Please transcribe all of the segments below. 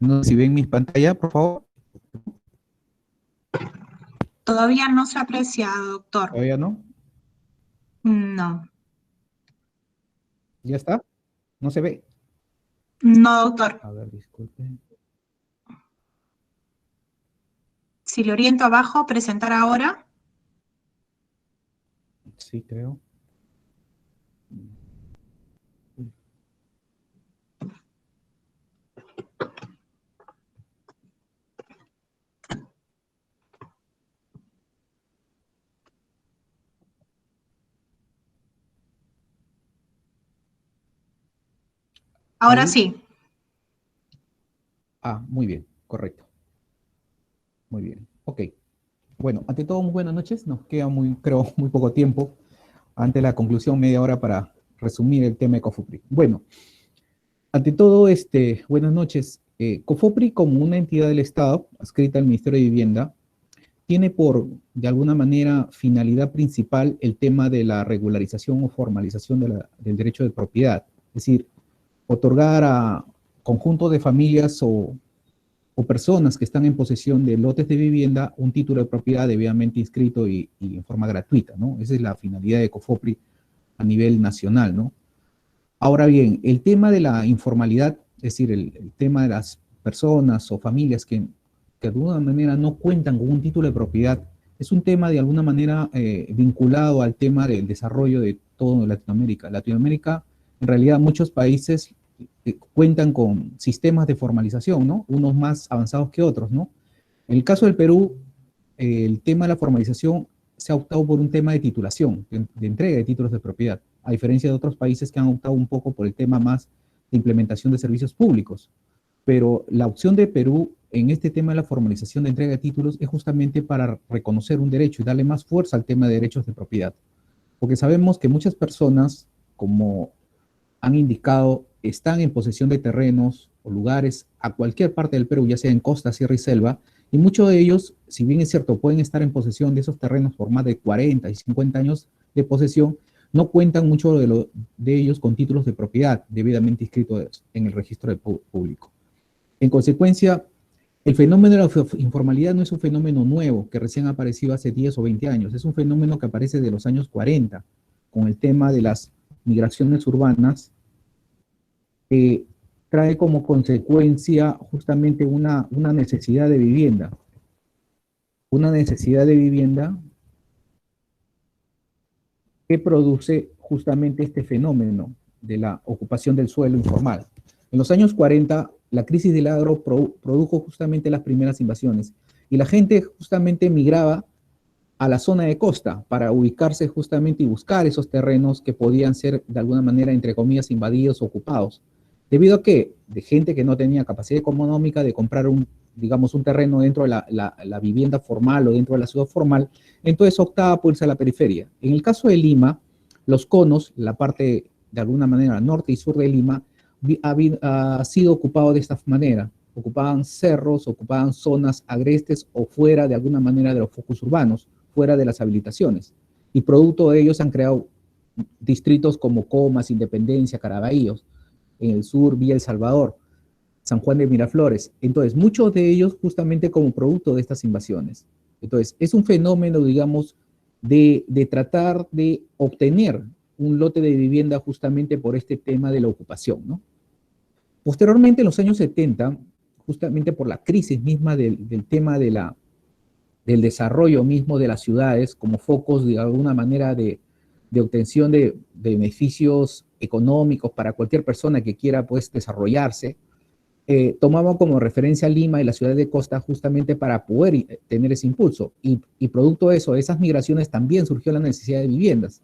No sé si ven mis pantallas, por favor. Todavía no se aprecia, doctor. ¿Todavía no? No. ¿Ya está? ¿No se ve? No, doctor. A ver, disculpe. Si le oriento abajo, presentar ahora. Sí, creo. Ahora Ahí. sí. Ah, muy bien, correcto. Muy bien. Ok. Bueno, ante todo, muy buenas noches. Nos queda creo, muy poco tiempo ante la conclusión, media hora para resumir el tema de COFOPRI. Bueno, ante todo, buenas noches. COFOPRI, como una entidad del Estado, adscrita al Ministerio de Vivienda, tiene de alguna manera, finalidad principal el tema de la regularización o formalización del derecho de propiedad. Es decir, otorgar a conjuntos de familias o personas que están en posesión de lotes de vivienda un título de propiedad debidamente inscrito y en forma gratuita, ¿no? Esa es la finalidad de COFOPRI a nivel nacional, ¿no? Ahora bien, el tema de la informalidad, es decir, el tema de las personas o familias que de alguna manera no cuentan con un título de propiedad, es un tema de alguna manera vinculado al tema del desarrollo de todo Latinoamérica. Latinoamérica, en realidad, muchos países cuentan con sistemas de formalización, ¿no? Unos más avanzados que otros, ¿no? En el caso del Perú, el tema de la formalización se ha optado por un tema de titulación, de entrega de títulos de propiedad, a diferencia de otros países que han optado un poco por el tema más de implementación de servicios públicos. Pero la opción de Perú en este tema de la formalización de entrega de títulos es justamente para reconocer un derecho y darle más fuerza al tema de derechos de propiedad. Porque sabemos que muchas personas, como han indicado, están en posesión de terrenos o lugares a cualquier parte del Perú, ya sea en costa, sierra y selva, y muchos de ellos, si bien es cierto, pueden estar en posesión de esos terrenos por más de 40 y 50 años de posesión, no cuentan mucho de ellos con títulos de propiedad debidamente inscritos en el registro público. En consecuencia, el fenómeno de la informalidad no es un fenómeno nuevo que recién ha aparecido hace 10 o 20 años, es un fenómeno que aparece de los años 40, con el tema de las migraciones urbanas, que trae como consecuencia justamente una necesidad de vivienda. Una necesidad de vivienda que produce justamente este fenómeno de la ocupación del suelo informal. En los años 40, la crisis del agro produjo justamente las primeras invasiones y la gente justamente migraba a la zona de costa para ubicarse justamente y buscar esos terrenos que podían ser de alguna manera, entre comillas, invadidos o ocupados. Debido a que de gente que no tenía capacidad económica de comprar digamos, un terreno dentro de la vivienda formal o dentro de la ciudad formal, entonces optaba por irse a la periferia. En el caso de Lima, los conos, la parte de alguna manera norte y sur de Lima, ha sido ocupado de esta manera. Ocupaban cerros, ocupaban zonas agrestes o fuera de alguna manera de los focos urbanos, fuera de las habilitaciones. Y producto de ellos han creado distritos como Comas, Independencia, Caraballos, en el sur, Villa El Salvador, San Juan de Miraflores. Entonces, muchos de ellos justamente como producto de estas invasiones. Entonces, es un fenómeno, digamos, de tratar de obtener un lote de vivienda justamente por este tema de la ocupación, ¿no? Posteriormente, en los años 70, justamente por la crisis misma del tema del desarrollo mismo de las ciudades como focos de alguna manera de obtención de beneficios económicos para cualquier persona que quiera pues desarrollarse, tomaba como referencia a Lima y la ciudad de costa justamente para poder tener ese impulso. Y producto de eso, de esas migraciones también surgió la necesidad de viviendas.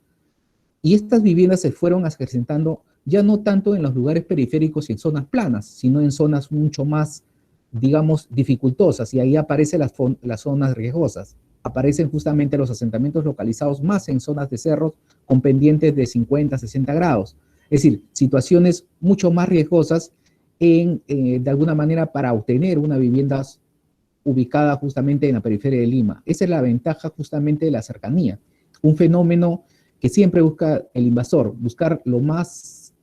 Y estas viviendas se fueron acrecentando ya no tanto en los lugares periféricos y en zonas planas, sino en zonas mucho más, digamos, dificultosas. Y ahí aparecen las zonas riesgosas. Aparecen justamente los asentamientos localizados más en zonas de cerros con pendientes de 50, 60 grados. Es decir, situaciones mucho más riesgosas de alguna manera para obtener una vivienda ubicada justamente en la periferia de Lima. Esa es la ventaja justamente de la cercanía. Un fenómeno que siempre busca el invasor, buscar lo más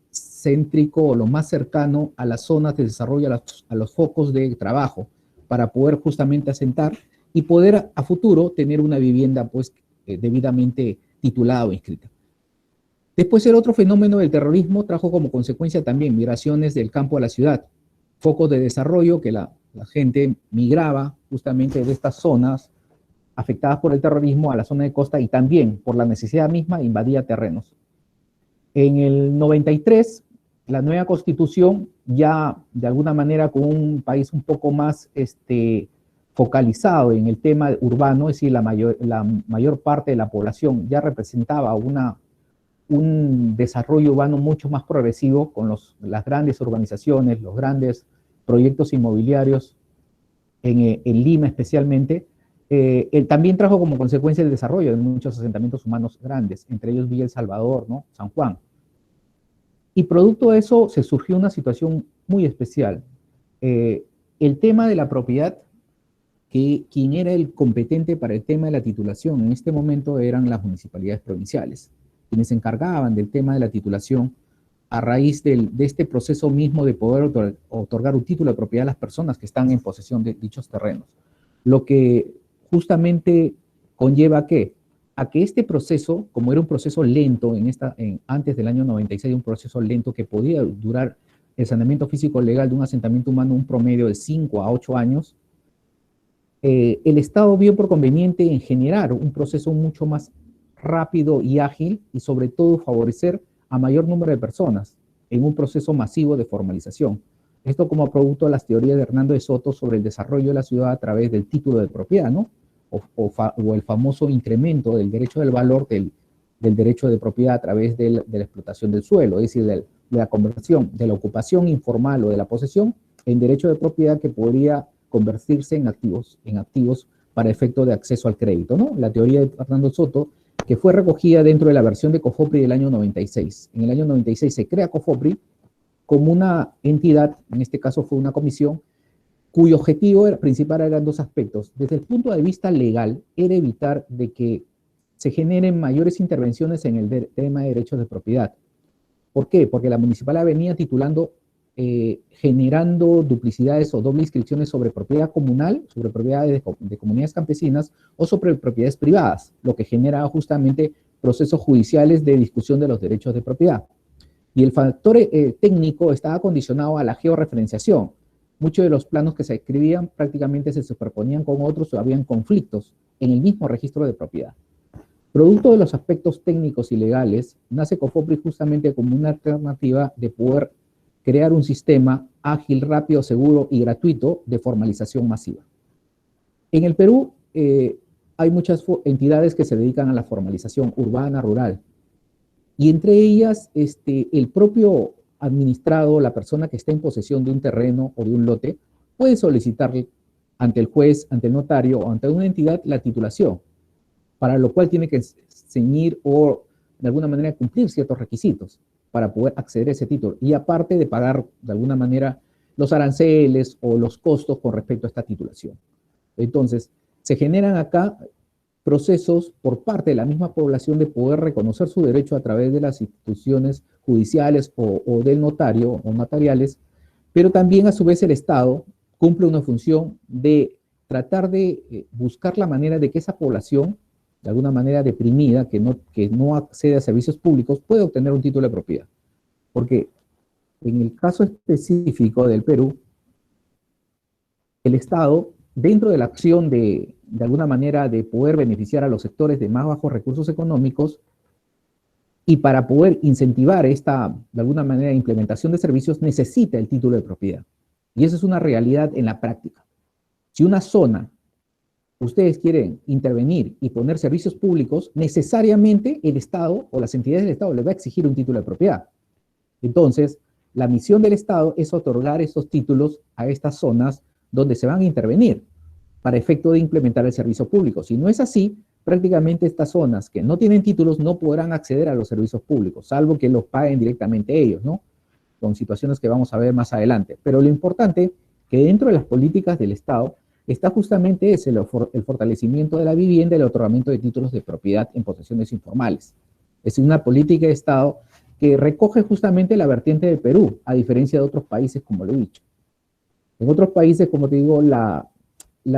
céntrico o lo más cercano a las zonas de desarrollo, a los focos de trabajo, para poder justamente asentar y poder a futuro tener una vivienda pues debidamente titulada o inscrita. Después el otro fenómeno del terrorismo trajo como consecuencia también migraciones del campo a la ciudad, focos de desarrollo que la gente migraba justamente de estas zonas afectadas por el terrorismo a la zona de costa y también por la necesidad misma invadía terrenos. En el 93, la nueva constitución ya de alguna manera con un país un poco más focalizado en el tema urbano, es decir, la mayor parte de la población ya representaba un desarrollo urbano mucho más progresivo con las grandes urbanizaciones, los grandes proyectos inmobiliarios en Lima especialmente. Él también trajo como consecuencia el desarrollo de muchos asentamientos humanos grandes, entre ellos Villa El Salvador, ¿no? San Juan. Y producto de eso se surgió una situación muy especial. El tema de la propiedad, que quien era el competente para el tema de la titulación en este momento eran las municipalidades provinciales, quienes se encargaban del tema de la titulación a raíz de este proceso mismo de poder otorgar un título de propiedad a las personas que están en posesión de dichos terrenos. Lo que justamente conlleva a que este proceso, como era un proceso lento antes del año 96, un proceso lento que podía durar el saneamiento físico legal de un asentamiento humano un promedio de 5 a 8 años, el Estado vio por conveniente en generar un proceso mucho más rápido y ágil y sobre todo favorecer a mayor número de personas en un proceso masivo de formalización. Esto como producto de las teorías de Hernando de Soto sobre el desarrollo de la ciudad a través del título de propiedad, ¿no? O el famoso incremento del derecho del valor del derecho de propiedad a través de la explotación del suelo, es decir, de la conversión de la ocupación informal o de la posesión en derecho de propiedad que podría convertirse en activos para efecto de acceso al crédito, ¿no? La teoría de Hernando Soto, que fue recogida dentro de la versión de COFOPRI del año 96. En el año 96 se crea COFOPRI como una entidad, en este caso fue una comisión, cuyo objetivo principal eran dos aspectos. Desde el punto de vista legal, era evitar de que se generen mayores intervenciones en el tema de derechos de propiedad. ¿Por qué? Porque la municipalidad venía titulando, generando duplicidades o doble inscripciones sobre propiedad comunal, sobre propiedades de comunidades campesinas o sobre propiedades privadas, lo que genera justamente procesos judiciales de discusión de los derechos de propiedad. Y el factor técnico estaba condicionado a la georreferenciación. Muchos de los planos que se escribían prácticamente se superponían con otros o habían conflictos en el mismo registro de propiedad. Producto de los aspectos técnicos y legales, nace COFOPRI justamente como una alternativa de poder crear un sistema ágil, rápido, seguro y gratuito de formalización masiva. En el Perú hay muchas entidades que se dedican a la formalización urbana, rural, y entre ellas el propio administrado, la persona que está en posesión de un terreno o de un lote, puede solicitarle ante el juez, ante el notario o ante una entidad la titulación, para lo cual tiene que ceñir o de alguna manera cumplir ciertos requisitos para poder acceder a ese título, y aparte de pagar de alguna manera los aranceles o los costos con respecto a esta titulación. Entonces, se generan acá procesos por parte de la misma población de poder reconocer su derecho a través de las instituciones judiciales o del notario o notariales, pero también a su vez el Estado cumple una función de tratar de buscar la manera de que esa población, de alguna manera deprimida, que no accede a servicios públicos, pueda obtener un título de propiedad. Porque en el caso específico del Perú, el Estado, dentro de la acción de alguna manera de poder beneficiar a los sectores de más bajos recursos económicos, y para poder incentivar esta, de alguna manera, implementación de servicios, necesita el título de propiedad. Y eso es una realidad en la práctica. Si una zona, ustedes quieren intervenir y poner servicios públicos, necesariamente el Estado o las entidades del Estado les va a exigir un título de propiedad. Entonces, la misión del Estado es otorgar esos títulos a estas zonas donde se van a intervenir para efecto de implementar el servicio público. Si no es así, prácticamente estas zonas que no tienen títulos no podrán acceder a los servicios públicos, salvo que los paguen directamente ellos, ¿no? Con situaciones que vamos a ver más adelante. Pero lo importante que dentro de las políticas del Estado está justamente el fortalecimiento de la vivienda y el otorgamiento de títulos de propiedad en posesiones informales. Es una política de Estado que recoge justamente la vertiente de Perú, a diferencia de otros países, como lo he dicho. En otros países, como te digo, la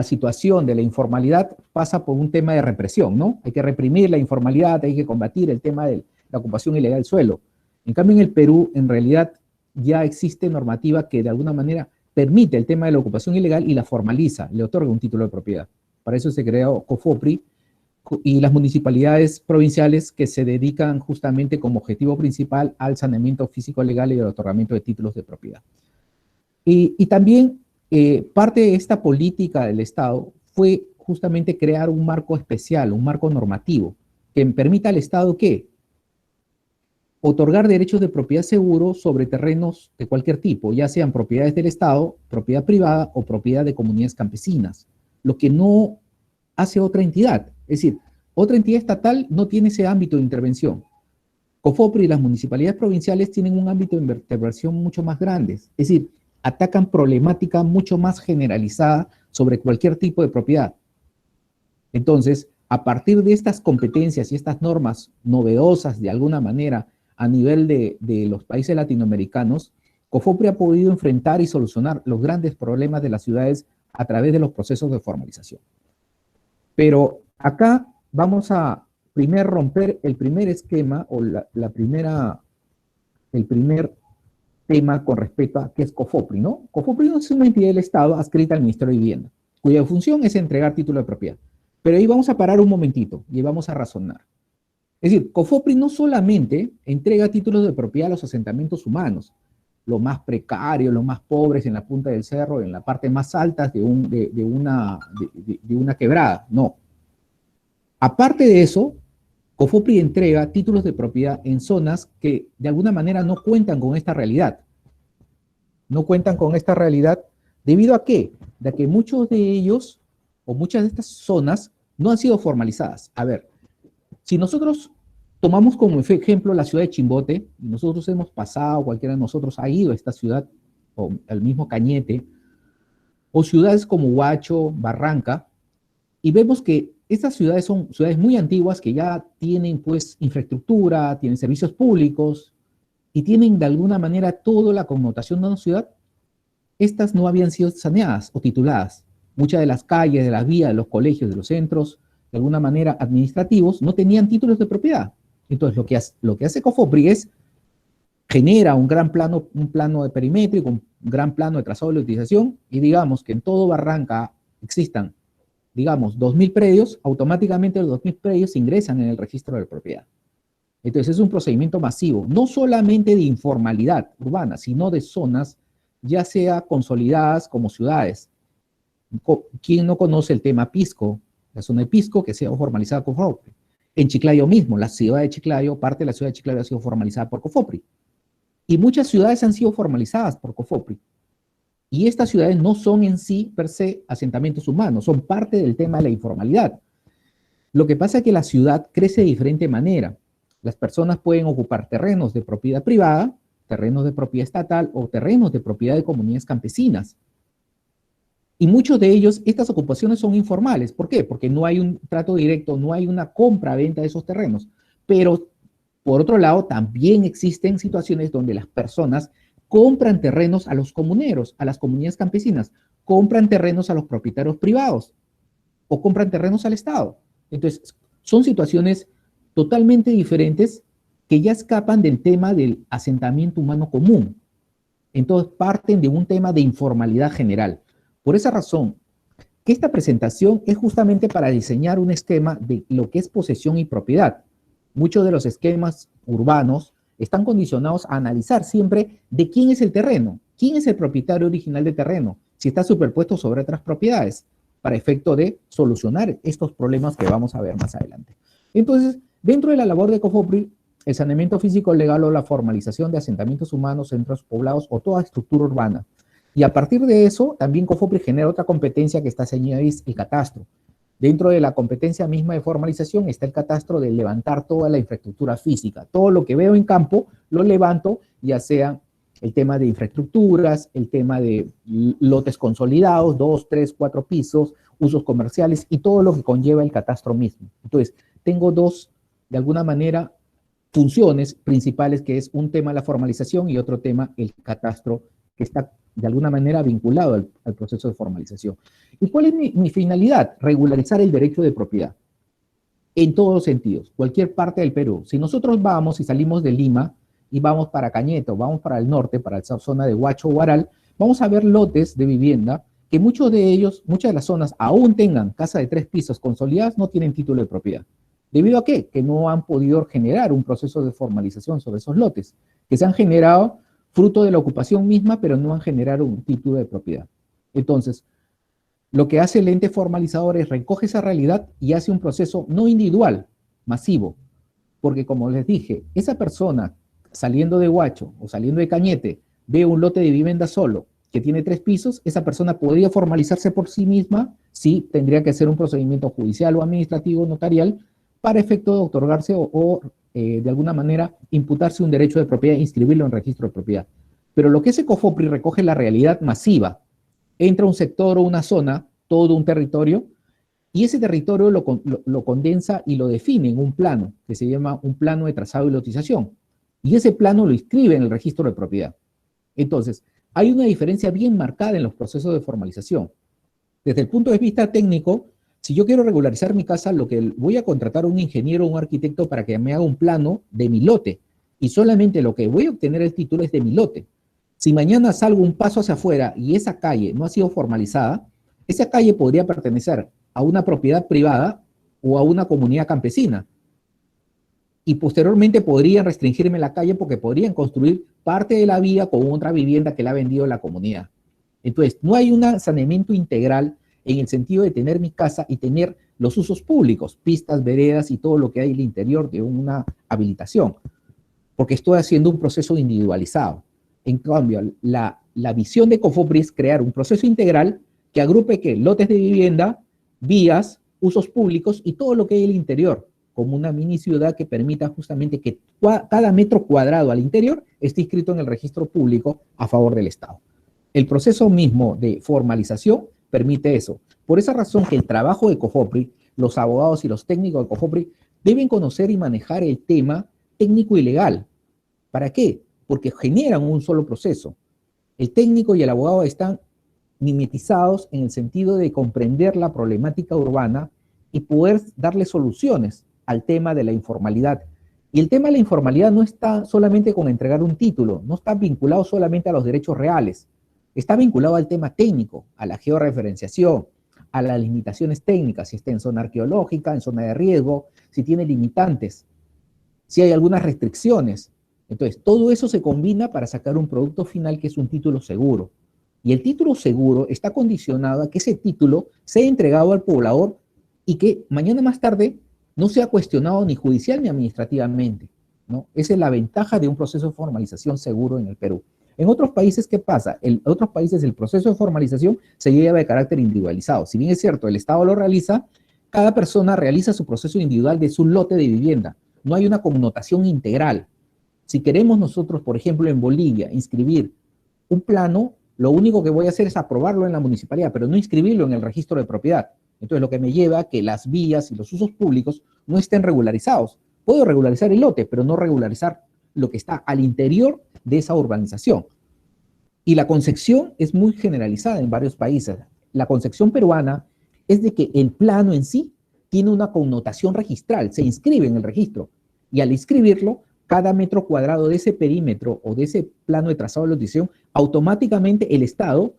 situación de la informalidad pasa por un tema de represión, ¿no? Hay que reprimir la informalidad, hay que combatir el tema de la ocupación ilegal del suelo. En cambio, en el Perú, en realidad, ya existe normativa que de alguna manera permite el tema de la ocupación ilegal y la formaliza, le otorga un título de propiedad. Para eso se creó COFOPRI y las municipalidades provinciales que se dedican justamente como objetivo principal al saneamiento físico legal y el otorgamiento de títulos de propiedad. Y también parte de esta política del Estado fue justamente crear un marco especial, un marco normativo, que permita al Estado ¿qué? Otorgar derechos de propiedad seguro sobre terrenos de cualquier tipo, ya sean propiedades del Estado, propiedad privada o propiedad de comunidades campesinas, lo que no hace otra entidad. Es decir, otra entidad estatal no tiene ese ámbito de intervención. COFOPRI y las municipalidades provinciales tienen un ámbito de intervención mucho más grande. Es decir, atacan problemática mucho más generalizada sobre cualquier tipo de propiedad. Entonces, a partir de estas competencias y estas normas novedosas de alguna manera a nivel de los países latinoamericanos, COFOPRI ha podido enfrentar y solucionar los grandes problemas de las ciudades a través de los procesos de formalización. Pero acá vamos a primero romper el primer esquema o el primer tema con respecto a qué es COFOPRI, ¿no? COFOPRI es una entidad del Estado adscrita al Ministerio de Vivienda, cuya función es entregar título de propiedad. Pero ahí vamos a parar un momentito y vamos a razonar. Es decir, COFOPRI no solamente entrega títulos de propiedad a los asentamientos humanos, los más precarios, los más pobres en la punta del cerro, en la parte más alta de una quebrada, no. Aparte de eso, COFOPRI entrega títulos de propiedad en zonas que de alguna manera no cuentan con esta realidad. No cuentan con esta realidad debido a qué? De que muchos de ellos o muchas de estas zonas no han sido formalizadas. A ver, si nosotros tomamos como ejemplo la ciudad de Chimbote, y nosotros hemos pasado, cualquiera de nosotros ha ido a esta ciudad, o al mismo Cañete, o ciudades como Huacho, Barranca, y vemos que estas ciudades son ciudades muy antiguas que ya tienen pues infraestructura, tienen servicios públicos, y tienen de alguna manera toda la connotación de una ciudad. Estas no habían sido saneadas o tituladas. Muchas de las calles, de las vías, de los colegios, de los centros, de alguna manera administrativos, no tenían títulos de propiedad. Entonces, lo que hace COFOPRI es genera un plano de perimétrico, un gran plano de trazado de la utilización, y digamos que en todo Barranca existan, digamos, 2.000 predios, automáticamente los 2.000 predios ingresan en el registro de propiedad. Entonces, es un procedimiento masivo, no solamente de informalidad urbana, sino de zonas, ya sea consolidadas como ciudades. ¿Quién no conoce el tema Pisco? La zona de Pisco que sea formalizada por COFOPRI. En Chiclayo mismo, la ciudad de Chiclayo, parte de la ciudad de Chiclayo ha sido formalizada por COFOPRI. Y muchas ciudades han sido formalizadas por COFOPRI. Y estas ciudades no son en sí, per se, asentamientos humanos, son parte del tema de la informalidad. Lo que pasa es que la ciudad crece de diferente manera. Las personas pueden ocupar terrenos de propiedad privada, terrenos de propiedad estatal o terrenos de propiedad de comunidades campesinas. Y muchos de ellos, estas ocupaciones son informales. ¿Por qué? Porque no hay un trato directo, no hay una compra-venta de esos terrenos. Pero, por otro lado, también existen situaciones donde las personas compran terrenos a los comuneros, a las comunidades campesinas, compran terrenos a los propietarios privados o compran terrenos al Estado. Entonces, son situaciones totalmente diferentes que ya escapan del tema del asentamiento humano común. Entonces, parten de un tema de informalidad general. Por esa razón, que esta presentación es justamente para diseñar un esquema de lo que es posesión y propiedad. Muchos de los esquemas urbanos están condicionados a analizar siempre de quién es el terreno, quién es el propietario original del terreno, si está superpuesto sobre otras propiedades, para efecto de solucionar estos problemas que vamos a ver más adelante. Entonces, dentro de la labor de COFOPRI, el saneamiento físico legal o la formalización de asentamientos humanos, centros poblados o toda estructura urbana. Y a partir de eso, también COFOPRI genera otra competencia que está señalada, es el catastro. Dentro de la competencia misma de formalización está el catastro de levantar toda la infraestructura física. Todo lo que veo en campo lo levanto, ya sea el tema de infraestructuras, el tema de lotes consolidados, 2, 3, 4 pisos, usos comerciales y todo lo que conlleva el catastro mismo. Entonces, tengo dos, de alguna manera, funciones principales, que es un tema la formalización y otro tema el catastro, que está de alguna manera vinculado al proceso de formalización. ¿Y cuál es mi finalidad? Regularizar el derecho de propiedad en todos los sentidos, cualquier parte del Perú. Si nosotros vamos y salimos de Lima y vamos para Cañete, vamos para el norte, para esa zona de Huacho o Huaral, vamos a ver lotes de vivienda que muchos de ellos, muchas de las zonas, aún tengan casa de 3 pisos consolidadas, no tienen título de propiedad. ¿Debido a qué? Que no han podido generar un proceso de formalización sobre esos lotes, que se han generado fruto de la ocupación misma, pero no han generado un título de propiedad. Entonces, lo que hace el ente formalizador es recoge esa realidad y hace un proceso no individual, masivo, porque como les dije, esa persona saliendo de Huacho o saliendo de Cañete ve un lote de vivienda solo que tiene 3 pisos, esa persona podría formalizarse por sí misma, sí, tendría que hacer un procedimiento judicial o administrativo notarial para efecto de otorgarse de alguna manera imputarse un derecho de propiedad e inscribirlo en registro de propiedad. Pero lo que ese COFOPRI recoge la realidad masiva. Entra un sector o una zona, todo un territorio, y ese territorio lo condensa y lo define en un plano, que se llama un plano de trazado y lotización. Y ese plano lo inscribe en el registro de propiedad. Entonces, hay una diferencia bien marcada en los procesos de formalización. Desde el punto de vista técnico, si yo quiero regularizar mi casa, lo que voy a contratar a un ingeniero o un arquitecto para que me haga un plano de mi lote. Y solamente lo que voy a obtener el título es de mi lote. Si mañana salgo un paso hacia afuera y esa calle no ha sido formalizada, esa calle podría pertenecer a una propiedad privada o a una comunidad campesina. Y posteriormente podrían restringirme la calle porque podrían construir parte de la vía con otra vivienda que la ha vendido la comunidad. Entonces, no hay un saneamiento integral en el sentido de tener mi casa y tener los usos públicos, pistas, veredas y todo lo que hay en el interior de una habilitación, porque estoy haciendo un proceso individualizado. En cambio, la visión de COFOPRI es crear un proceso integral que agrupe ¿qué? Lotes de vivienda, vías, usos públicos y todo lo que hay en el interior, como una mini ciudad que permita justamente que cada metro cuadrado al interior esté inscrito en el registro público a favor del Estado. El proceso mismo de formalización permite eso. Por esa razón que el trabajo de COFOPRI, los abogados y los técnicos de COFOPRI deben conocer y manejar el tema técnico y legal. ¿Para qué? Porque generan un solo proceso. El técnico y el abogado están mimetizados en el sentido de comprender la problemática urbana y poder darle soluciones al tema de la informalidad. Y el tema de la informalidad no está solamente con entregar un título, no está vinculado solamente a los derechos reales, está vinculado al tema técnico, a la georreferenciación, a las limitaciones técnicas, si está en zona arqueológica, en zona de riesgo, si tiene limitantes, si hay algunas restricciones. Entonces, todo eso se combina para sacar un producto final que es un título seguro. Y el título seguro está condicionado a que ese título sea entregado al poblador y que mañana más tarde no sea cuestionado ni judicial ni administrativamente, ¿no? Esa es la ventaja de un proceso de formalización seguro en el Perú. En otros países, ¿qué pasa? En otros países el proceso de formalización se lleva de carácter individualizado. Si bien es cierto, el Estado lo realiza, cada persona realiza su proceso individual de su lote de vivienda. No hay una connotación integral. Si queremos nosotros, por ejemplo, en Bolivia, inscribir un plano, lo único que voy a hacer es aprobarlo en la municipalidad, pero no inscribirlo en el registro de propiedad. Entonces, lo que me lleva a que las vías y los usos públicos no estén regularizados. Puedo regularizar el lote, pero no regularizar lo que está al interior de esa urbanización. Y la concepción es muy generalizada en varios países. La concepción peruana es de que el plano en sí tiene una connotación registral, se inscribe en el registro, y al inscribirlo, cada metro cuadrado de ese perímetro o de ese plano de trazado de lotización, automáticamente el Estado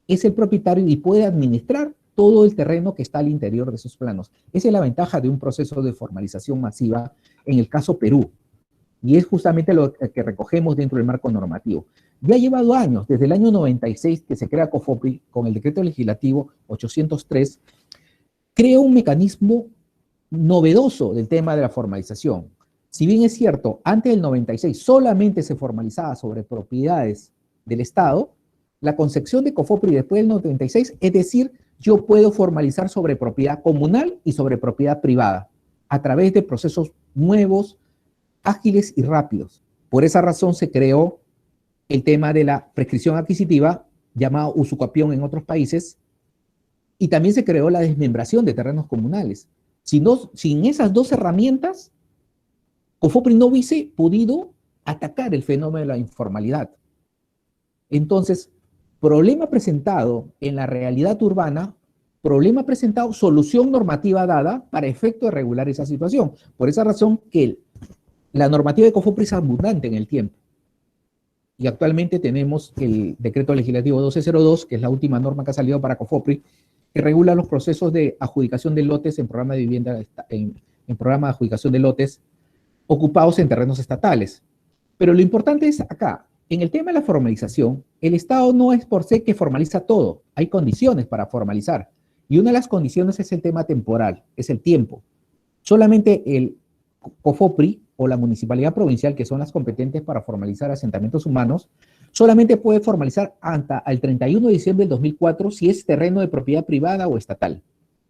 es el propietario y puede administrar todo el terreno que está al interior de esos planos. Esa es la ventaja de un proceso de formalización masiva en el caso Perú. Y es justamente lo que recogemos dentro del marco normativo. Ya ha llevado años, desde el año 96 que se crea COFOPRI con el decreto legislativo 803, crea un mecanismo novedoso del tema de la formalización. Si bien es cierto, antes del 96 solamente se formalizaba sobre propiedades del Estado, la concepción de COFOPRI después del 96 es decir, yo puedo formalizar sobre propiedad comunal y sobre propiedad privada a través de procesos nuevos, ágiles y rápidos. Por esa razón se creó el tema de la prescripción adquisitiva, llamado usucapión en otros países, y también se creó la desmembración de terrenos comunales. Sin esas dos herramientas, COFOPRI no hubiese podido atacar el fenómeno de la informalidad. Entonces, problema presentado en la realidad urbana, problema presentado, solución normativa dada para efecto de regular esa situación. Por esa razón que la normativa de COFOPRI es abundante en el tiempo. Y actualmente tenemos el decreto legislativo 1202, que es la última norma que ha salido para COFOPRI, que regula los procesos de adjudicación de lotes en programa de vivienda, en programa de adjudicación de lotes ocupados en terrenos estatales. Pero lo importante es acá, en el tema de la formalización, el Estado no es por sí que formaliza todo, hay condiciones para formalizar. Y una de las condiciones es el tema temporal, es el tiempo. Solamente el COFOPRI o la municipalidad provincial, que son las competentes para formalizar asentamientos humanos, solamente puede formalizar hasta el 31 de diciembre del 2004 si es terreno de propiedad privada o estatal.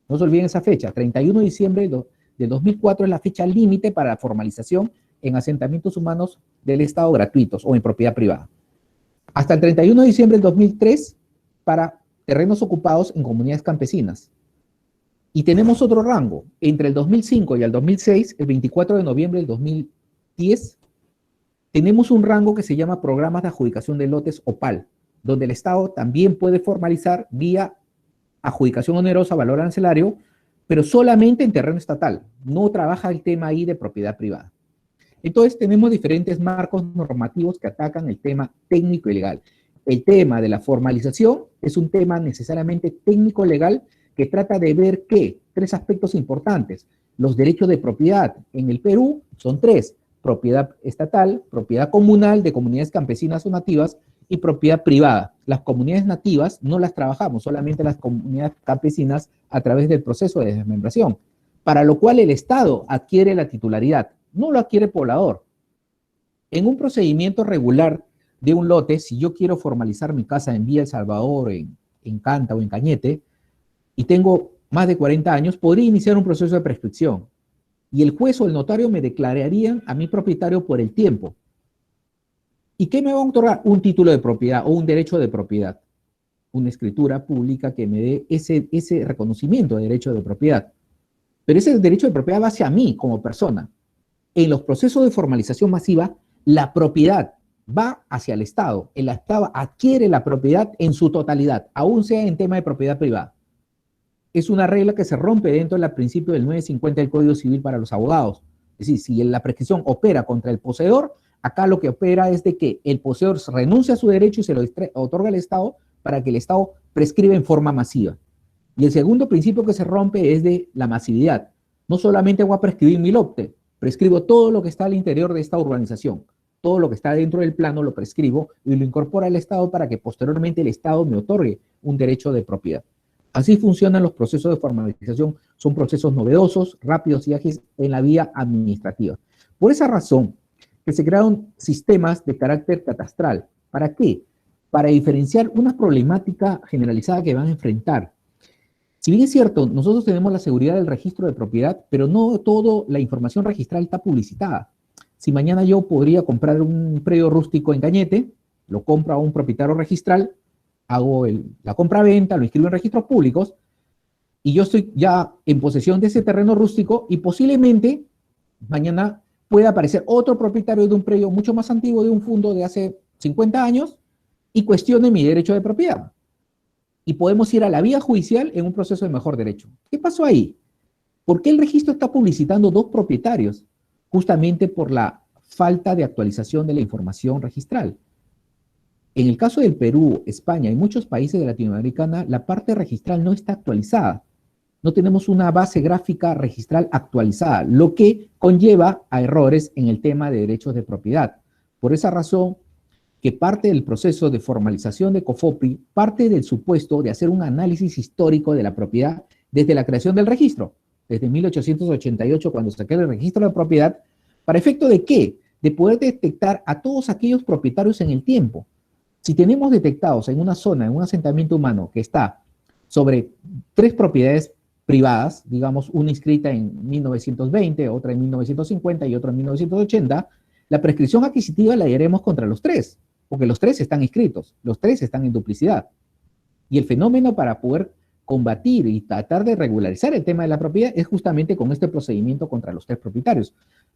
No se olviden esa fecha, 31 de diciembre del 2004 es la fecha límite para la formalización en asentamientos humanos del Estado gratuitos o en propiedad privada. Hasta el 31 de diciembre del 2003 para terrenos ocupados en comunidades campesinas. Y tenemos otro rango, entre el 2005 y el 2006, el 24 de noviembre del 2010, tenemos un rango que se llama Programas de Adjudicación de Lotes OPAL, donde el Estado también puede formalizar vía adjudicación onerosa, valor arancelario, pero solamente en terreno estatal. No trabaja el tema ahí de propiedad privada. Entonces tenemos diferentes marcos normativos que atacan el tema técnico y legal. El tema de la formalización es un tema necesariamente técnico-legal que trata de ver que tres aspectos importantes. Los derechos de propiedad en el Perú son tres: propiedad estatal, propiedad comunal de comunidades campesinas o nativas y propiedad privada. Las comunidades nativas no las trabajamos, solamente las comunidades campesinas a través del proceso de desmembración, para lo cual el Estado adquiere la titularidad, no lo adquiere el poblador. En un procedimiento regular de un lote, si yo quiero formalizar mi casa en Villa El Salvador, en Canta o en Cañete, y tengo más de 40 años, podría iniciar un proceso de prescripción. Y el juez o el notario me declararían a mi propietario por el tiempo. ¿Y qué me va a otorgar? Un título de propiedad o un derecho de propiedad. Una escritura pública que me dé ese reconocimiento de derecho de propiedad. Pero ese derecho de propiedad va hacia mí como persona. En los procesos de formalización masiva, la propiedad va hacia el Estado. El Estado adquiere la propiedad en su totalidad, aún sea en tema de propiedad privada. Es una regla que se rompe dentro del principio del 950 del Código Civil para los abogados. Es decir, si la prescripción opera contra el poseedor, acá lo que opera es de que el poseedor renuncia a su derecho y se lo otorga al Estado para que el Estado prescriba en forma masiva. Y el segundo principio que se rompe es de la masividad. No solamente voy a prescribir mi lote, prescribo todo lo que está al interior de esta urbanización. Todo lo que está dentro del plano lo prescribo y lo incorpora al Estado para que posteriormente el Estado me otorgue un derecho de propiedad. Así funcionan los procesos de formalización. Son procesos novedosos, rápidos y ágiles en la vía administrativa. Por esa razón que se crearon sistemas de carácter catastral. ¿Para qué? Para diferenciar una problemática generalizada que van a enfrentar. Si bien es cierto, nosotros tenemos la seguridad del registro de propiedad, pero no toda la información registral está publicitada. Si mañana yo podría comprar un predio rústico en Cañete, lo compro a un propietario registral, hago la compra-venta, lo inscribo en registros públicos, y yo estoy ya en posesión de ese terreno rústico, y posiblemente mañana pueda aparecer otro propietario de un predio mucho más antiguo, de un fondo de hace 50 años, y cuestione mi derecho de propiedad. Y podemos ir a la vía judicial en un proceso de mejor derecho. ¿Qué pasó ahí? ¿Por qué el registro está publicitando dos propietarios? Justamente por la falta de actualización de la información registral. En el caso del Perú, España y muchos países de Latinoamérica, la parte registral no está actualizada. No tenemos una base gráfica registral actualizada, lo que conlleva a errores en el tema de derechos de propiedad. Por esa razón, que parte del proceso de formalización de COFOPRI parte del supuesto de hacer un análisis histórico de la propiedad desde la creación del registro, desde 1888, cuando se crea el registro de propiedad, ¿para efecto de qué? De poder detectar a todos aquellos propietarios en el tiempo. Si tenemos detectados en una zona, en un asentamiento humano que está sobre 3 propiedades privadas, digamos, una inscrita en 1920, otra en 1950 y otra en 1980, la prescripción adquisitiva la haremos contra los 3, porque los 3 están inscritos, los 3 están en duplicidad. Y el fenómeno para poder combatir y tratar de regularizar el tema de la propiedad es justamente con este procedimiento contra los 3 propietarios.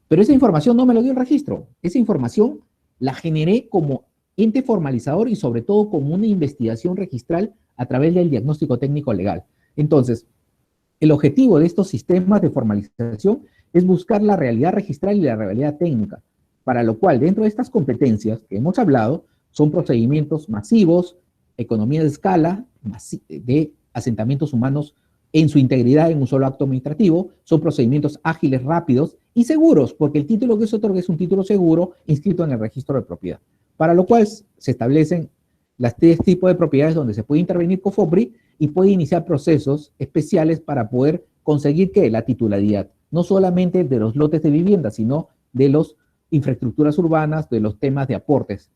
Pero esa información no me lo dio el registro. Esa información la generé como ente formalizador y sobre todo como una investigación registral a través del diagnóstico técnico legal. Entonces, el objetivo de estos sistemas de formalización es buscar la realidad registral y la realidad técnica, para lo cual dentro de estas competencias que hemos hablado son procedimientos masivos, economía de escala, de asentamientos humanos en su integridad en un solo acto administrativo, son procedimientos ágiles, rápidos y seguros, porque el título que se otorga es un título seguro inscrito en el registro de propiedad, para lo cual se establecen los 3 tipos de propiedades donde se puede intervenir COFOPRI y puede iniciar procesos especiales para poder conseguir que la titularidad, no solamente de los lotes de vivienda, sino de las infraestructuras urbanas, de los temas de aportes.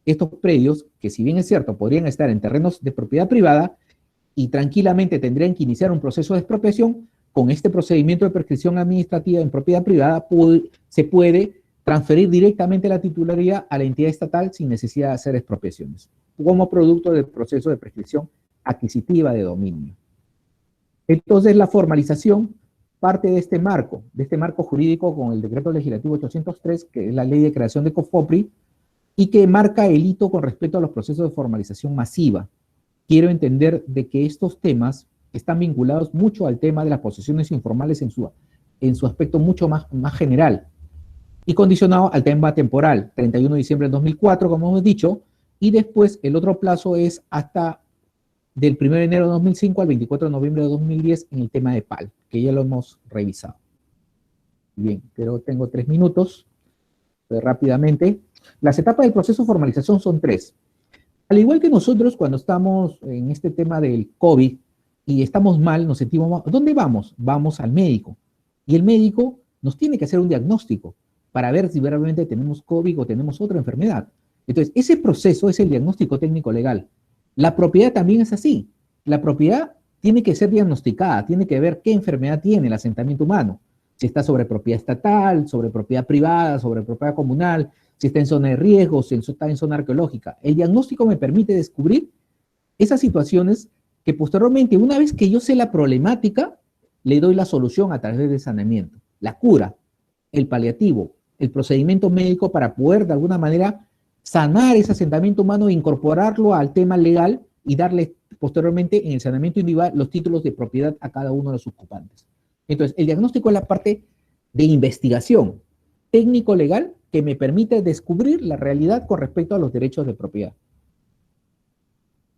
Estos predios, que si bien es cierto, podrían estar en terrenos de propiedad privada y tranquilamente tendrían que iniciar un proceso de expropiación, con este procedimiento de prescripción administrativa en propiedad privada se puede transferir directamente la titularidad a la entidad estatal sin necesidad de hacer expropiaciones, como producto del proceso de prescripción adquisitiva de dominio. Entonces, la formalización parte de este marco jurídico con el decreto legislativo 803, que es la ley de creación de COFOPRI, y que marca el hito con respecto a los procesos de formalización masiva. Quiero entender de que estos temas están vinculados mucho al tema de las posesiones informales en su aspecto mucho más general, y condicionado al tema temporal, 31 de diciembre del 2004, como hemos dicho, y después el otro plazo es hasta del 1 de enero de 2005 al 24 de noviembre de 2010 en el tema de PAL, que ya lo hemos revisado. Bien, pero tengo 3 minutos, pues rápidamente. Las etapas del proceso de formalización son 3. Al igual que nosotros cuando estamos en este tema del COVID y estamos mal, nos sentimos mal, ¿dónde vamos? Vamos al médico. Y el médico nos tiene que hacer un diagnóstico para ver si realmente tenemos COVID o tenemos otra enfermedad. Entonces, ese proceso es el diagnóstico técnico legal. La propiedad también es así. La propiedad tiene que ser diagnosticada, tiene que ver qué enfermedad tiene el asentamiento humano. Si está sobre propiedad estatal, sobre propiedad privada, sobre propiedad comunal, si está en zona de riesgo, si está en zona arqueológica. El diagnóstico me permite descubrir esas situaciones que posteriormente, una vez que yo sé la problemática, le doy la solución a través del saneamiento. La cura, el paliativo, el procedimiento médico para poder de alguna manera sanar ese asentamiento humano e incorporarlo al tema legal y darle posteriormente en el saneamiento individual los títulos de propiedad a cada uno de los ocupantes. Entonces, el diagnóstico es la parte de investigación técnico-legal que me permite descubrir la realidad con respecto a los derechos de propiedad.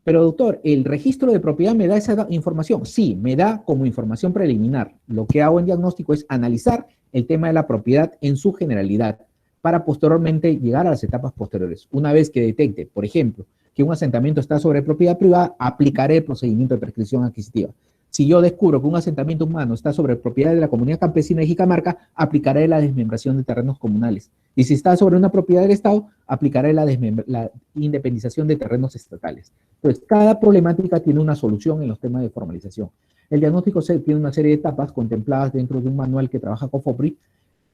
Pero doctor, ¿el registro de propiedad me da esa información? Sí, me da como información preliminar. Lo que hago en diagnóstico es analizar el tema de la propiedad en su generalidad para posteriormente llegar a las etapas posteriores. Una vez que detecte, por ejemplo, que un asentamiento está sobre propiedad privada, aplicaré el procedimiento de prescripción adquisitiva. Si yo descubro que un asentamiento humano está sobre propiedad de la comunidad campesina de Jicamarca, aplicaré la desmembración de terrenos comunales. Y si está sobre una propiedad del Estado, aplicaré la independización de terrenos estatales. Entonces, cada problemática tiene una solución en los temas de formalización. El diagnóstico tiene una serie de etapas contempladas dentro de un manual que trabaja COFOPRI.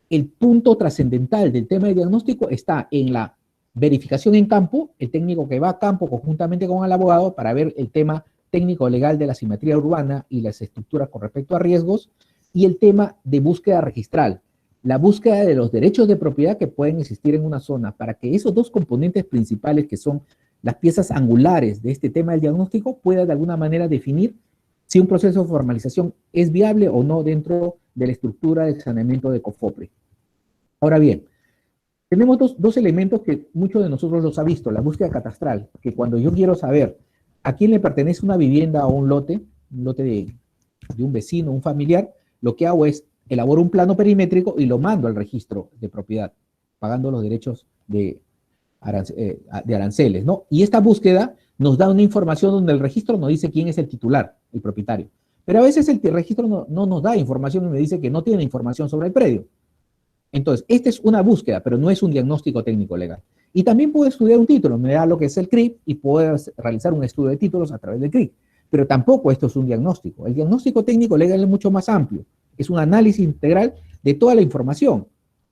El punto trascendental del tema de diagnóstico está en la verificación en campo, el técnico que va a campo conjuntamente con el abogado para ver el tema técnico legal de la simetría urbana y las estructuras con respecto a riesgos, y el tema de búsqueda registral, la búsqueda de los derechos de propiedad que pueden existir en una zona, para que esos dos componentes principales que son las piezas angulares de este tema del diagnóstico pueda de alguna manera definir si un proceso de formalización es viable o no dentro de la estructura de saneamiento de COFOPRI. Ahora bien, tenemos dos elementos que muchos de nosotros los ha visto, la búsqueda catastral, que cuando yo quiero saber a quién le pertenece una vivienda o un lote de un vecino, un familiar, lo que hago es elaboro un plano perimétrico y lo mando al registro de propiedad, pagando los derechos de aranceles, ¿no? Y esta búsqueda nos da una información donde el registro nos dice quién es el titular, el propietario. Pero a veces el registro no nos da información y me dice que no tiene información sobre el predio. Entonces, esta es una búsqueda, pero no es un diagnóstico técnico legal. Y también puedo estudiar un título, me da lo que es el CRIP y puedo realizar un estudio de títulos a través del CRIP. Pero tampoco esto es un diagnóstico. El diagnóstico técnico legal es mucho más amplio. Es un análisis integral de toda la información.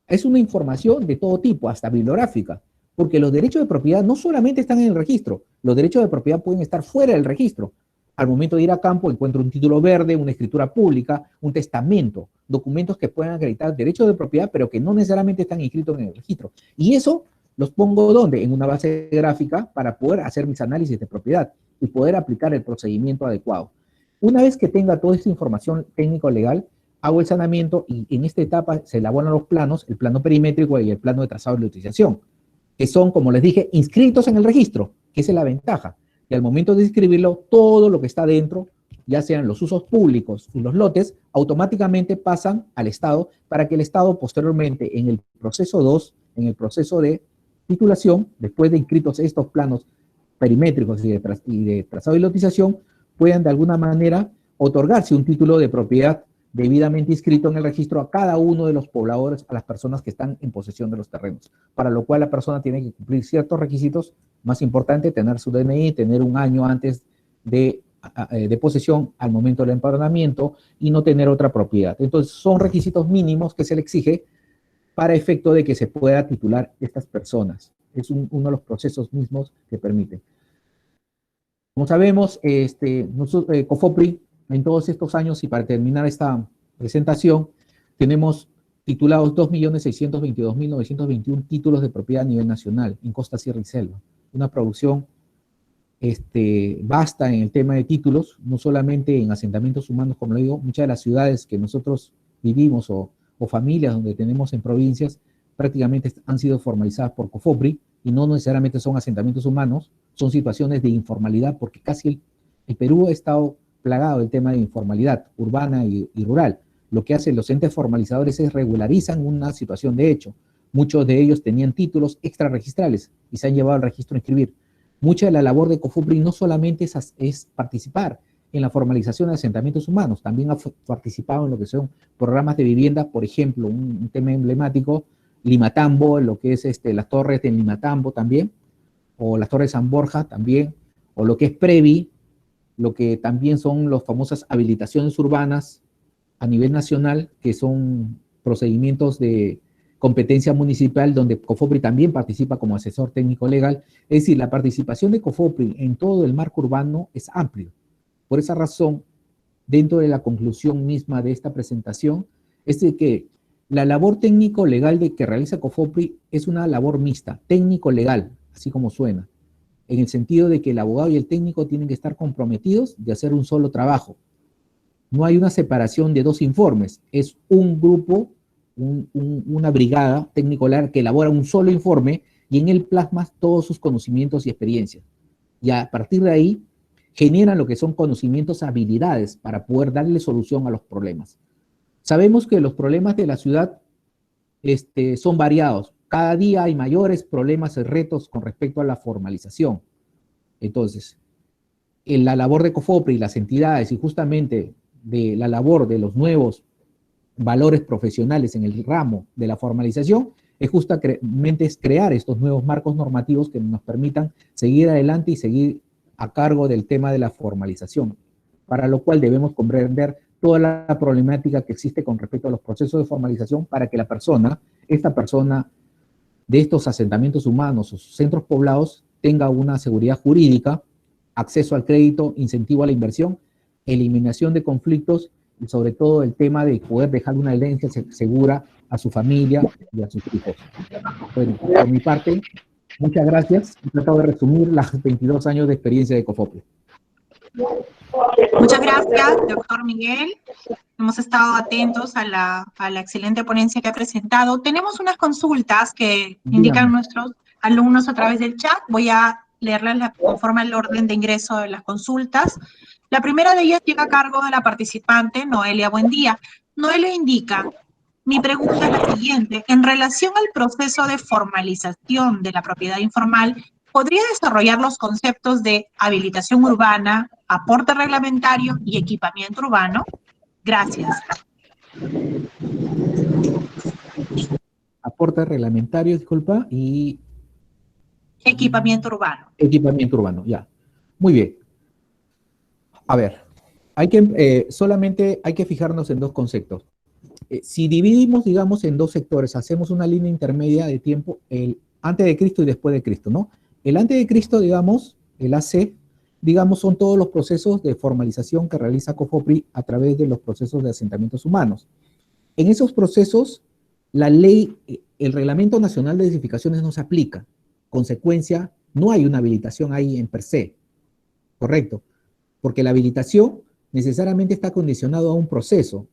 Es una información de todo tipo, hasta bibliográfica. Porque los derechos de propiedad no solamente están en el registro, los derechos de propiedad pueden estar fuera del registro. Al momento de ir a campo encuentro un título verde, una escritura pública, un testamento, documentos que puedan acreditar derechos de propiedad, pero que no necesariamente están inscritos en el registro. Y eso los pongo ¿dónde? En una base gráfica para poder hacer mis análisis de propiedad y poder aplicar el procedimiento adecuado. Una vez que tenga toda esta información técnico-legal, hago el saneamiento y en esta etapa se elaboran los planos, el plano perimétrico y el plano de trazado de la utilización, que son, como les dije, inscritos en el registro, que esa es la ventaja. Y al momento de inscribirlo, todo lo que está dentro, ya sean los usos públicos y los lotes, automáticamente pasan al Estado para que el Estado posteriormente en el proceso 2, en el proceso de titulación, después de inscritos estos planos perimétricos y de trazado y lotización, puedan de alguna manera otorgarse un título de propiedad debidamente inscrito en el registro a cada uno de los pobladores, a las personas que están en posesión de los terrenos, para lo cual la persona tiene que cumplir ciertos requisitos, más importante, tener su DNI, tener un año antes de posesión al momento del empadronamiento y no tener otra propiedad. Entonces, son requisitos mínimos que se le exige para efecto de que se pueda titular estas personas. Es uno de los procesos mismos que permite. Como sabemos, COFOPRI, en todos estos años, y para terminar esta presentación, tenemos titulados 2.622.921 títulos de propiedad a nivel nacional, en costa, sierra y selva. Una producción vasta en el tema de títulos, no solamente en asentamientos humanos, como lo digo, muchas de las ciudades que nosotros vivimos o familias donde tenemos en provincias, prácticamente han sido formalizadas por COFOPRI, y no necesariamente son asentamientos humanos, son situaciones de informalidad, porque casi el Perú ha estado plagado del tema de informalidad urbana y rural. Lo que hacen los entes formalizadores es regularizan una situación de hecho. Muchos de ellos tenían títulos extrarregistrales y se han llevado al registro a inscribir. Mucha de la labor de COFOPRI no solamente es participar en la formalización de asentamientos humanos, también ha participado en lo que son programas de vivienda, por ejemplo, un tema emblemático, Limatambo, lo que es las torres de Limatambo también, o las torres de San Borja también, o lo que es Previ, lo que también son las famosas habilitaciones urbanas a nivel nacional, que son procedimientos de competencia municipal, donde COFOPRI también participa como asesor técnico legal. Es decir, la participación de COFOPRI en todo el marco urbano es amplio. Por esa razón, dentro de la conclusión misma de esta presentación, es de que la labor técnico-legal que realiza COFOPRI es una labor mixta, técnico-legal, así como suena, en el sentido de que el abogado y el técnico tienen que estar comprometidos de hacer un solo trabajo. No hay una separación de dos informes, es un grupo, una brigada técnico-legal que elabora un solo informe y en él plasma todos sus conocimientos y experiencias. Y a partir de ahí, generan lo que son conocimientos, habilidades para poder darle solución a los problemas. Sabemos que los problemas de la ciudad son variados. Cada día hay mayores problemas y retos con respecto a la formalización. Entonces, en la labor de COFOPRI y las entidades y justamente de la labor de los nuevos valores profesionales en el ramo de la formalización es justamente crear estos nuevos marcos normativos que nos permitan seguir adelante y seguir a cargo del tema de la formalización, para lo cual debemos comprender toda la problemática que existe con respecto a los procesos de formalización para que esta persona de estos asentamientos humanos o centros poblados tenga una seguridad jurídica, acceso al crédito, incentivo a la inversión, eliminación de conflictos y sobre todo el tema de poder dejar una herencia segura a su familia y a sus hijos. Bueno, por mi parte, muchas gracias. He tratado de resumir los 22 años de experiencia de COFOPRI. Muchas gracias, doctor Miguel. Hemos estado atentos a la excelente ponencia que ha presentado. Tenemos unas consultas que indican nuestros alumnos a través del chat. Voy a leerlas conforme al orden de ingreso de las consultas. La primera de ellas llega a cargo de la participante Noelia Buendía. Noelia indica: mi pregunta es la siguiente. En relación al proceso de formalización de la propiedad informal, ¿podría desarrollar los conceptos de habilitación urbana, aporte reglamentario y equipamiento urbano? Gracias. Aporte reglamentario, disculpa, y... Equipamiento urbano. Equipamiento urbano, ya. Muy bien. A ver, solamente hay que fijarnos en dos conceptos. Si dividimos, digamos, en dos sectores, hacemos una línea intermedia de tiempo, el antes de Cristo y después de Cristo, ¿no? El antes de Cristo, digamos, el AC, digamos, son todos los procesos de formalización que realiza COFOPRI a través de los procesos de asentamientos humanos. En esos procesos, la ley, el Reglamento Nacional de Edificaciones no se aplica. Consecuencia, no hay una habilitación ahí en per se, ¿correcto? Porque la habilitación necesariamente está condicionado a un proceso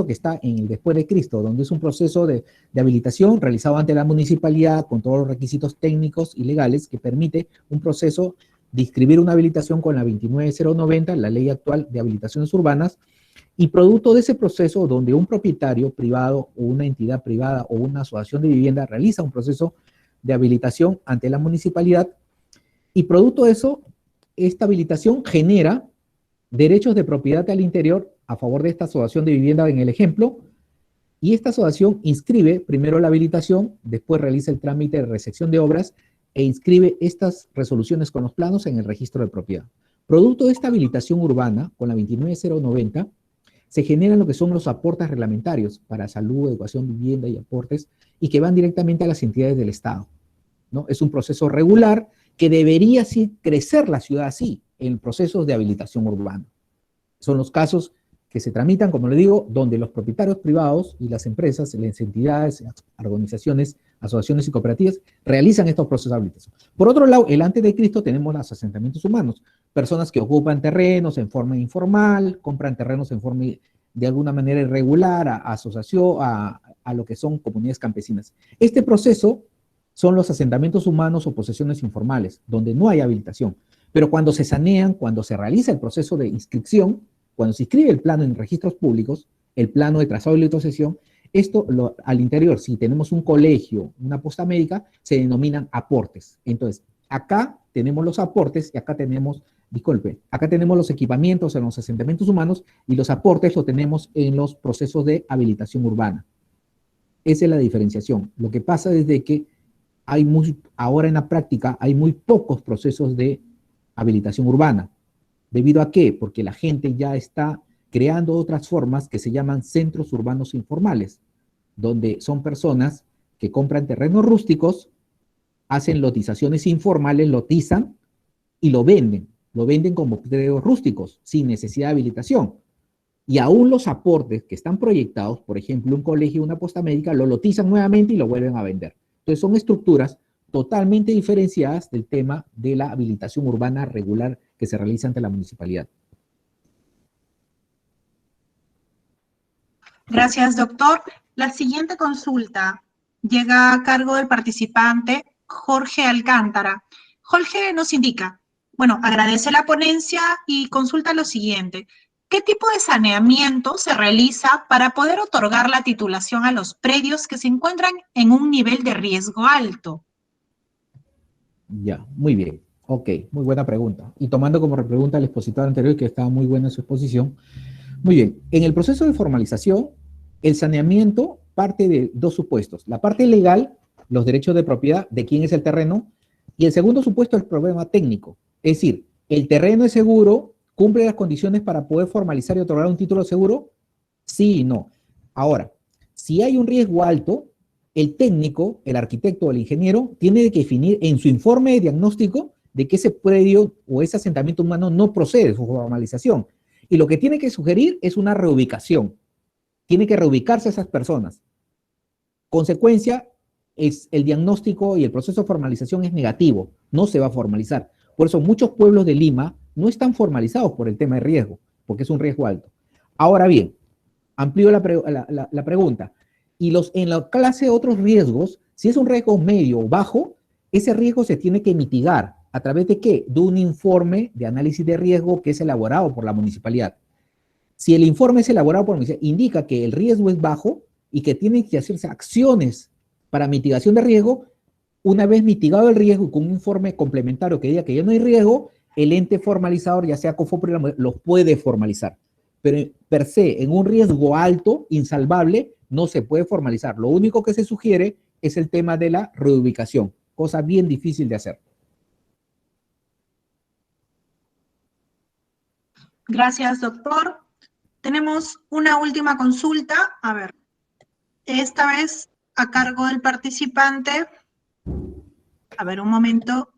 que está en el después de Cristo, donde es un proceso de habilitación realizado ante la municipalidad con todos los requisitos técnicos y legales que permite un proceso de inscribir una habilitación con la 29090, la ley actual de habilitaciones urbanas, y producto de ese proceso donde un propietario privado o una entidad privada o una asociación de vivienda realiza un proceso de habilitación ante la municipalidad, y producto de eso, esta habilitación genera derechos de propiedad al interior a favor de esta asociación de vivienda en el ejemplo, y esta asociación inscribe primero la habilitación, después realiza el trámite de recepción de obras e inscribe estas resoluciones con los planos en el registro de propiedad. Producto de esta habilitación urbana, con la 29090, se generan lo que son los aportes reglamentarios para salud, educación, vivienda y aportes, y que van directamente a las entidades del Estado, ¿no? Es un proceso regular que debería sí crecer la ciudad así, en procesos de habilitación urbana. Son los casos que se tramitan, como le digo, donde los propietarios privados y las empresas, las entidades, organizaciones, asociaciones y cooperativas realizan estos procesos de habilitación. Por otro lado, el antes de Cristo tenemos los asentamientos humanos, personas que ocupan terrenos en forma informal, compran terrenos en forma de alguna manera irregular, a asociación, a lo que son comunidades campesinas. Este proceso son los asentamientos humanos o posesiones informales, donde no hay habilitación. Pero cuando se sanean, cuando se realiza el proceso de inscripción, cuando se inscribe el plano en registros públicos, el plano de trazado y litrosección, esto al interior, si tenemos un colegio, una posta médica, se denominan aportes. Entonces, acá tenemos los aportes y acá tenemos, disculpe, acá tenemos los equipamientos en los asentamientos humanos y los aportes los tenemos en los procesos de habilitación urbana. Esa es la diferenciación. Lo que pasa es de que ahora en la práctica hay muy pocos procesos de habilitación urbana. ¿Debido a qué? Porque la gente ya está creando otras formas que se llaman centros urbanos informales, donde son personas que compran terrenos rústicos, hacen lotizaciones informales, lotizan y lo venden como predios rústicos, sin necesidad de habilitación. Y aún los aportes que están proyectados, por ejemplo, un colegio, una posta médica, lo lotizan nuevamente y lo vuelven a vender. Entonces son estructuras totalmente diferenciadas del tema de la habilitación urbana regular que se realiza ante la municipalidad. Gracias, doctor. La siguiente consulta llega a cargo del participante Jorge Alcántara. Jorge nos indica, bueno, agradece la ponencia y consulta lo siguiente. ¿Qué tipo de saneamiento se realiza para poder otorgar la titulación a los predios que se encuentran en un nivel de riesgo alto? Ya, muy bien. Ok, muy buena pregunta. Y tomando como repregunta al expositor anterior, que estaba muy buena en su exposición. Muy bien, en el proceso de formalización, el saneamiento parte de dos supuestos. La parte legal, los derechos de propiedad de quién es el terreno, y el segundo supuesto es el problema técnico. Es decir, ¿el terreno es seguro? ¿Cumple las condiciones para poder formalizar y otorgar un título seguro? Sí y no. Ahora, si hay un riesgo alto, el técnico, el arquitecto o el ingeniero tiene que definir en su informe de diagnóstico de que ese predio o ese asentamiento humano no procede su formalización. Y lo que tiene que sugerir es una reubicación. Tiene que reubicarse a esas personas. Consecuencia, es el diagnóstico y el proceso de formalización es negativo. No se va a formalizar. Por eso muchos pueblos de Lima no están formalizados por el tema de riesgo, porque es un riesgo alto. Ahora bien, amplío la pregunta. Y en la clase de otros riesgos, si es un riesgo medio o bajo, ese riesgo se tiene que mitigar. ¿A través de qué? De un informe de análisis de riesgo que es elaborado por la municipalidad. Si el informe es elaborado por la municipalidad, indica que el riesgo es bajo y que tienen que hacerse acciones para mitigación de riesgo. Una vez mitigado el riesgo con un informe complementario que diga que ya no hay riesgo, el ente formalizador, ya sea COFOPRI, los puede formalizar. Pero per se, en un riesgo alto, insalvable, no se puede formalizar. Lo único que se sugiere es el tema de la reubicación, cosa bien difícil de hacer. Gracias, doctor. Tenemos una última consulta. A ver, esta vez a cargo del participante. A ver, un momento.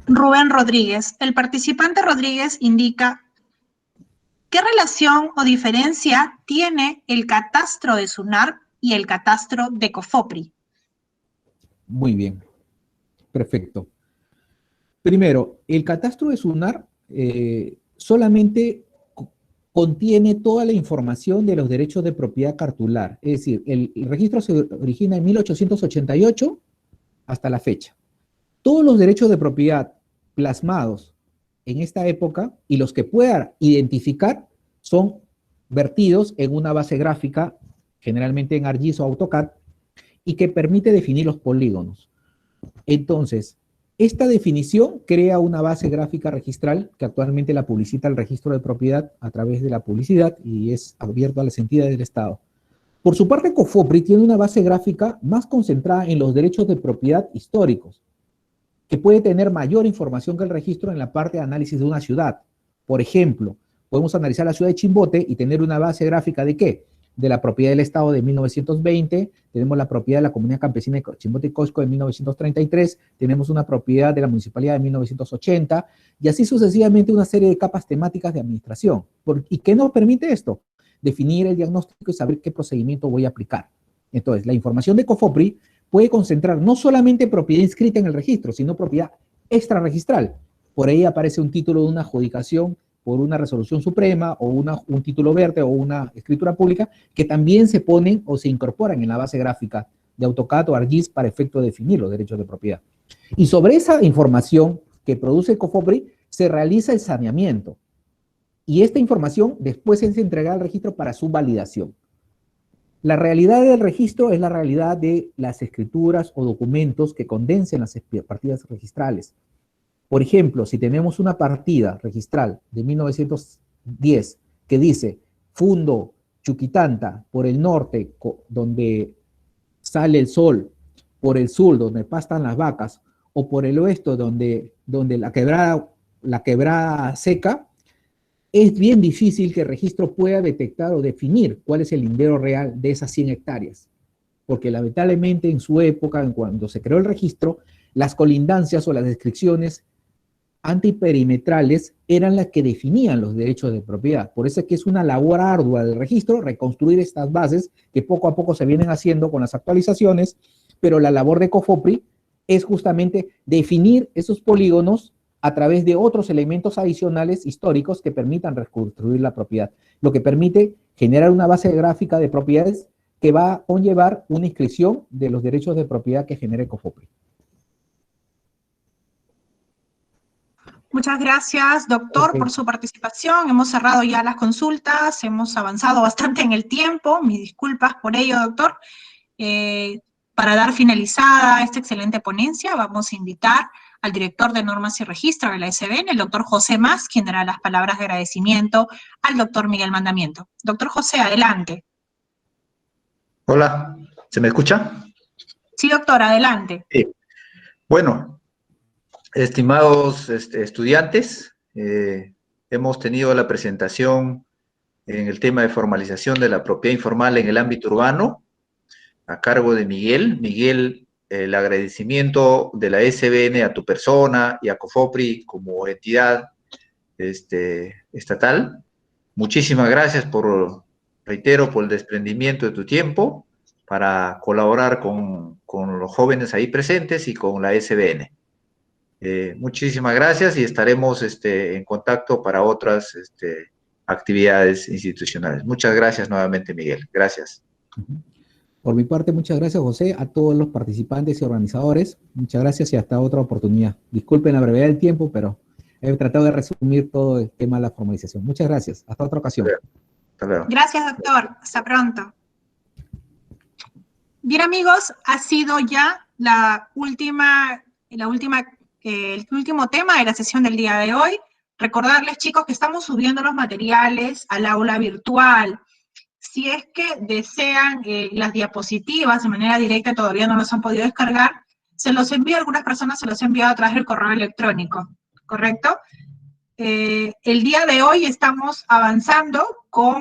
Rubén Rodríguez. El participante Rodríguez indica: ¿qué relación o diferencia tiene el catastro de SUNAR y el catastro de COFOPRI? Muy bien, perfecto. Primero, el catastro de SUNAR solamente contiene toda la información de los derechos de propiedad cartular. Es decir, el registro se origina en 1888 hasta la fecha. Todos los derechos de propiedad plasmados en esta época y los que pueda identificar son vertidos en una base gráfica, generalmente en ArcGIS o AutoCAD, y que permite definir los polígonos. Entonces, esta definición crea una base gráfica registral que actualmente la publicita el registro de propiedad a través de la publicidad y es abierto a las entidades del Estado. Por su parte, COFOPRI tiene una base gráfica más concentrada en los derechos de propiedad históricos, que puede tener mayor información que el registro en la parte de análisis de una ciudad. Por ejemplo, podemos analizar la ciudad de Chimbote y tener una base gráfica ¿de qué? De la propiedad del Estado de 1920, tenemos la propiedad de la Comunidad Campesina de Chimbote y Cosco de 1933, tenemos una propiedad de la Municipalidad de 1980, y así sucesivamente una serie de capas temáticas de administración. ¿Y qué nos permite esto? Definir el diagnóstico y saber qué procedimiento voy a aplicar. Entonces, la información de COFOPRI puede concentrar no solamente propiedad inscrita en el registro, sino propiedad extrarregistral. Por ahí aparece un título de una adjudicación por una resolución suprema o un título verde o una escritura pública que también se ponen o se incorporan en la base gráfica de AutoCAD o ArcGIS para efecto de definir los derechos de propiedad. Y sobre esa información que produce COFOPRI se realiza el saneamiento. Y esta información después es entregada al registro para su validación. La realidad del registro es la realidad de las escrituras o documentos que condensen las partidas registrales. Por ejemplo, si tenemos una partida registral de 1910 que dice Fundo Chuquitanta por el norte, donde sale el sol, por el sur, donde pastan las vacas, o por el oeste, donde la quebrada seca, es bien difícil que el registro pueda detectar o definir cuál es el lindero real de esas 100 hectáreas. Porque lamentablemente en su época, cuando se creó el registro, las colindancias o las descripciones antiperimetrales eran las que definían los derechos de propiedad. Por eso es que es una labor ardua del registro reconstruir estas bases que poco a poco se vienen haciendo con las actualizaciones, pero la labor de COFOPRI es justamente definir esos polígonos a través de otros elementos adicionales históricos que permitan reconstruir la propiedad, lo que permite generar una base gráfica de propiedades que va a conllevar una inscripción de los derechos de propiedad que genere COFOPRI. Muchas gracias, doctor, por su participación. Hemos cerrado ya las consultas, hemos avanzado bastante en el tiempo. Mis disculpas por ello, doctor. Para dar finalizada esta excelente ponencia, vamos a invitar al director de Normas y Registro de la SBN, el doctor José Mas, quien dará las palabras de agradecimiento al doctor Miguel Mandamiento. Doctor José, adelante. Hola, ¿se me escucha? Sí, doctor, adelante. Sí. Bueno, estimados estudiantes, hemos tenido la presentación en el tema de formalización de la propiedad informal en el ámbito urbano, a cargo de Miguel. Miguel, el agradecimiento de la SBN a tu persona y a COFOPRI como entidad estatal. Muchísimas gracias reitero, por el desprendimiento de tu tiempo para colaborar con los jóvenes ahí presentes y con la SBN. Muchísimas gracias y estaremos en contacto para otras actividades institucionales. Muchas gracias nuevamente, Miguel. Gracias. Por mi parte, muchas gracias, José, a todos los participantes y organizadores. Muchas gracias y hasta otra oportunidad. Disculpen la brevedad del tiempo, pero he tratado de resumir todo el tema de la formalización. Muchas gracias. Hasta otra ocasión. Hasta luego. Gracias, doctor. Hasta pronto. Bien, amigos, ha sido ya el último tema de la sesión del día de hoy. Recordarles, chicos, que estamos subiendo los materiales al aula virtual. Si es que desean las diapositivas de manera directa, todavía no los han podido descargar, se los envío a algunas personas, se los he enviado a través del correo electrónico, ¿correcto? El día de hoy estamos avanzando con